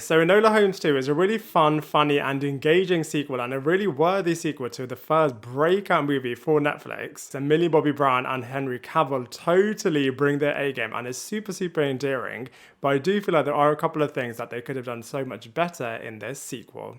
So Enola Holmes 2 is a really fun, funny and engaging sequel and a really worthy sequel to the first breakout movie for Netflix. And Millie Bobby Brown and Henry Cavill totally bring their A-game and is super, super endearing, but I do feel like there are a couple of things that they could have done so much better in this sequel.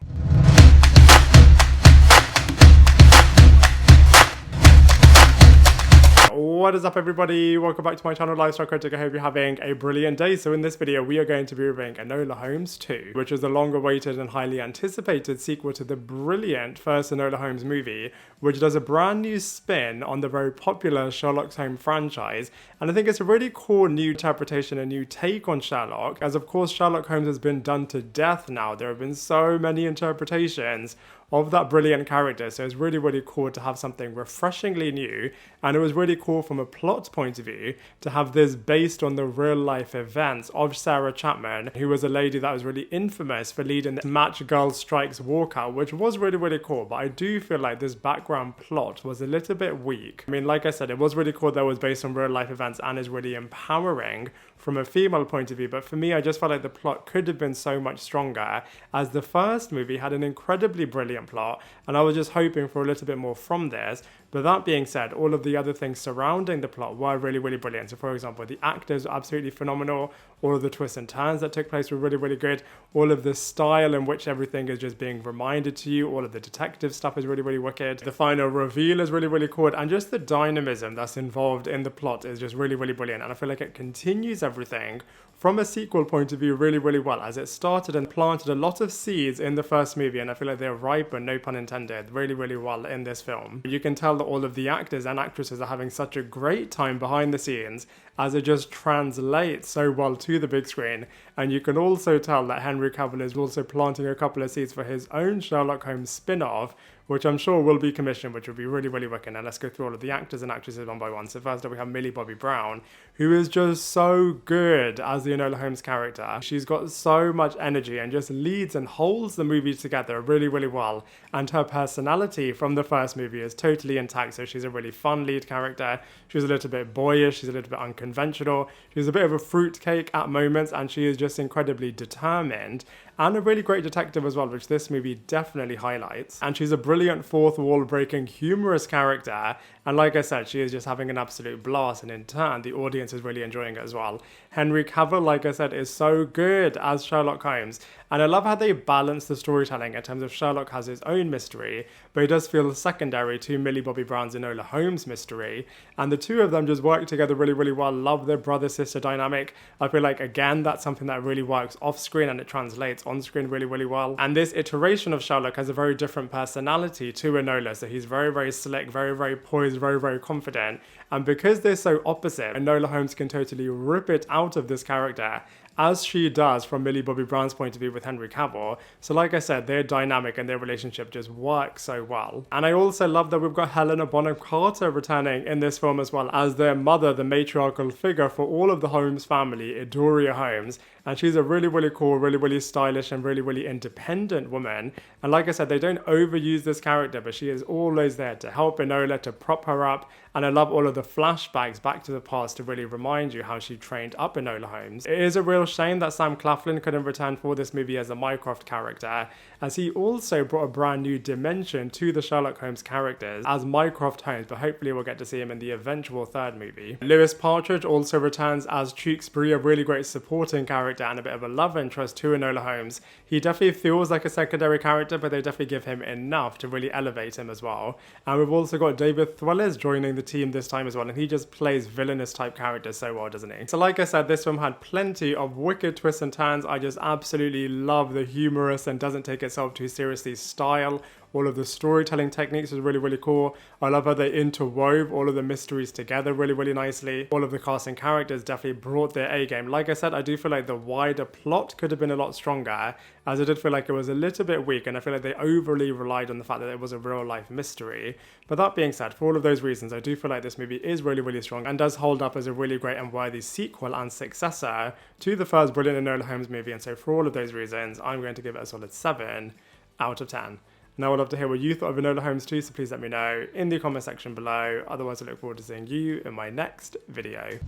What is up, everybody? Welcome back to my channel, Lifestyle Critic. I hope you're having a brilliant day. So in this video, we are going to be reviewing Enola Holmes 2, which is the longer-awaited and highly anticipated sequel to the brilliant first Enola Holmes movie, which does a brand new spin on the very popular Sherlock Holmes franchise. And I think it's a really cool new interpretation, a new take on Sherlock, as of course Sherlock Holmes has been done to death now. There have been so many interpretations of that brilliant character, so it's really, really cool to have something refreshingly new. And it was really cool from a plot point of view to have this based on the real life events of Sarah Chapman, who was a lady that was really infamous for leading the Match Girl Strikes walkout, which was really, really cool. But I do feel like this background plot was a little bit weak. I mean, like I said, it was really cool that it was based on real life events and is really empowering from a female point of view, but for me, I just felt like the plot could have been so much stronger, as the first movie had an incredibly brilliant plot, and I was just hoping for a little bit more from this. But that being said, all of the other things surrounding the plot were really, really brilliant. So for example, the actors were absolutely phenomenal, all of the twists and turns that took place were really, really good, all of the style in which everything is just being reminded to you, all of the detective stuff is really, really wicked, the final reveal is really, really cool, and just the dynamism that's involved in the plot is just really, really brilliant. And I feel like it continues everything from a sequel point of view really, really well, as it started and planted a lot of seeds in the first movie, and I feel like they're ripened, no pun intended, really, really well in this film. You can tell that all of the actors and actresses are having such a great time behind the scenes, as it just translates so well to the big screen. And you can also tell that Henry Cavill is also planting a couple of seeds for his own Sherlock Holmes spin-off, which I'm sure will be commissioned, which will be really, really wicked. Now let's go through all of the actors and actresses one by one. So first up we have Millie Bobby Brown, who is just so good as the Enola Holmes character. She's got so much energy and just leads and holds the movie together really, really well. And her personality from the first movie is totally intact, so she's a really fun lead character. She's a little bit boyish, she's a little bit unconventional, she's a bit of a fruitcake at moments, and she is just incredibly determined. And a really great detective as well, which this movie definitely highlights. And she's a brilliant fourth wall breaking, humorous character. And like I said, she is just having an absolute blast, and in turn, the audience is really enjoying it as well. Henry Cavill, like I said, is so good as Sherlock Holmes. And I love how they balance the storytelling in terms of Sherlock has his own mystery, but he does feel secondary to Millie Bobby Brown's Enola Holmes mystery. And the two of them just work together really, really well. Love their brother-sister dynamic. I feel like, again, that's something that really works off screen and it translates on screen really, really well. And this iteration of Sherlock has a very different personality to Enola. So he's very, very slick, very, very poised, very, very confident. And because they're so opposite, Enola Holmes can totally rip it out of this character, as she does from Millie Bobby Brown's point of view with Henry Cavill. So like I said, their dynamic and their relationship just works so well. And I also love that we've got Helena Bonham-Carter returning in this film as well as their mother, the matriarchal figure for all of the Holmes family, Edoria Holmes. And she's a really, really cool, really, really stylish and really, really independent woman. And like I said, they don't overuse this character, but she is always there to help Enola, to prop her up. And I love all of the flashbacks back to the past to really remind you how she trained up Enola Holmes. It is a real shame that Sam Claflin couldn't return for this movie as a Mycroft character, as he also brought a brand new dimension to the Sherlock Holmes characters as Mycroft Holmes, but hopefully we'll get to see him in the eventual third movie. Lewis Partridge also returns as Tewksbury, a really great supporting character and a bit of a love interest to Enola Holmes. He definitely feels like a secondary character, but they definitely give him enough to really elevate him as well. And we've also got David Thewlis joining the team this time as well, and he just plays villainous type characters so well, doesn't he? So like I said, this film had plenty of wicked twists and turns. I just absolutely love the humorous and doesn't take itself too seriously style. All of the storytelling techniques is really, really cool. I love how they interwove all of the mysteries together really, really nicely. All of the cast and characters definitely brought their A-game. Like I said, I do feel like the wider plot could have been a lot stronger, as I did feel like it was a little bit weak, and I feel like they overly relied on the fact that it was a real-life mystery. But that being said, for all of those reasons, I do feel like this movie is really, really strong and does hold up as a really great and worthy sequel and successor to the first brilliant Enola Holmes movie. And so for all of those reasons, I'm going to give it a solid 7 out of 10. Now I'd love to hear what you thought of Enola Holmes 2, so please let me know in the comment section below. Otherwise, I look forward to seeing you in my next video.